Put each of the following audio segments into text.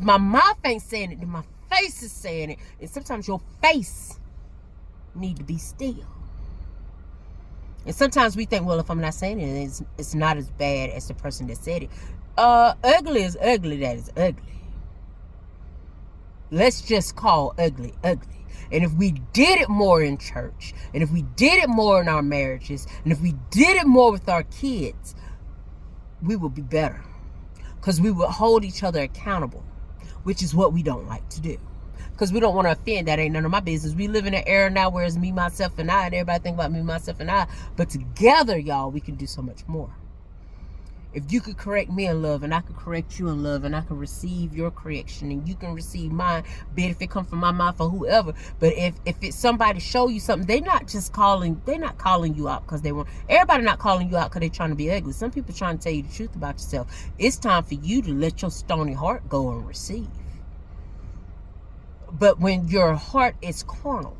my mouth ain't saying it, then my face is saying it. And sometimes your face need to be still. And sometimes we think, well, if I'm not saying it, it's not as bad as the person that said it. Ugly is ugly, that is ugly. Let's just call ugly, ugly. And if we did it more in church, and if we did it more in our marriages, and if we did it more with our kids, we would be better. Because we would hold each other accountable, which is what we don't like to do. Because we don't want to offend. That ain't none of my business. We live in an era now where it's me, myself, and I, and everybody think about me, myself, and I. But together, y'all, we can do so much more. If you could correct me in love, and I could correct you in love, and I could receive your correction, and you can receive mine, be it if it come from my mouth or whoever. But if it's somebody show you something, they're not calling you out because they want. Everybody not calling you out because they're trying to be ugly. Some people trying to tell you the truth about yourself. It's time for you to let your stony heart go and receive. But when your heart is carnal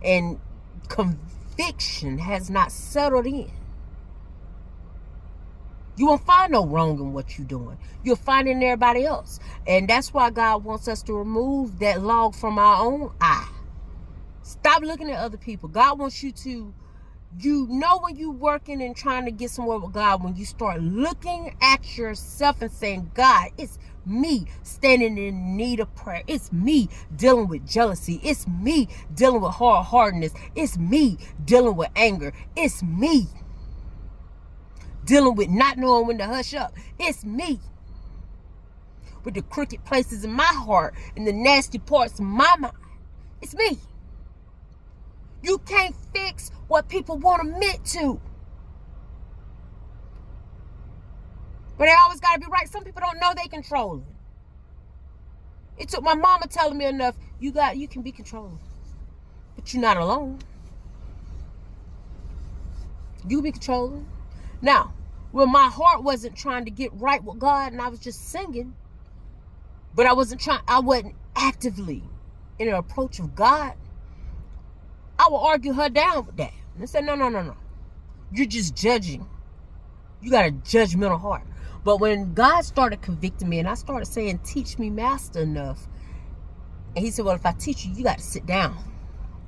and conviction has not settled in, you won't find no wrong in what you're doing. You'll find it in everybody else. And that's why God wants us to remove that log from our own eye. Stop looking at other people. God wants you to, when you're working and trying to get somewhere with God, when you start looking at yourself and saying, God, it's me standing in need of prayer. It's me dealing with jealousy. It's me dealing with hard-heartedness. It's me dealing with anger. It's me dealing with not knowing when to hush up. It's me with the crooked places in my heart and the nasty parts of my mind. It's me. You can't fix what people won't admit to. But they always got to be right. Some people don't know they controlling. It took my mama telling me enough, you can be controlling. But you're not alone. You be controlling. Now, when my heart wasn't trying to get right with God and I was just singing, but I wasn't actively in an approach of God, I would argue her down with that. And say, no. You're just judging. You got a judgmental heart. But when God started convicting me and I started saying, teach me, master, enough. And he said, well, if I teach you, you got to sit down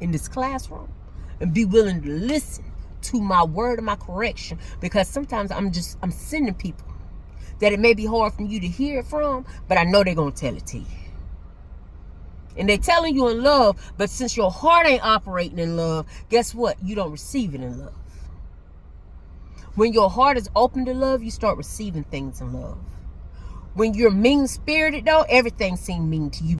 in this classroom and be willing to listen to my word and my correction. Because sometimes I'm sending people that it may be hard for you to hear it from, but I know they're going to tell it to you. And they're telling you in love, but since your heart ain't operating in love, guess what? You don't receive it in love. When your heart is open to love, you start receiving things in love. When you're mean-spirited, though, everything seems mean to you.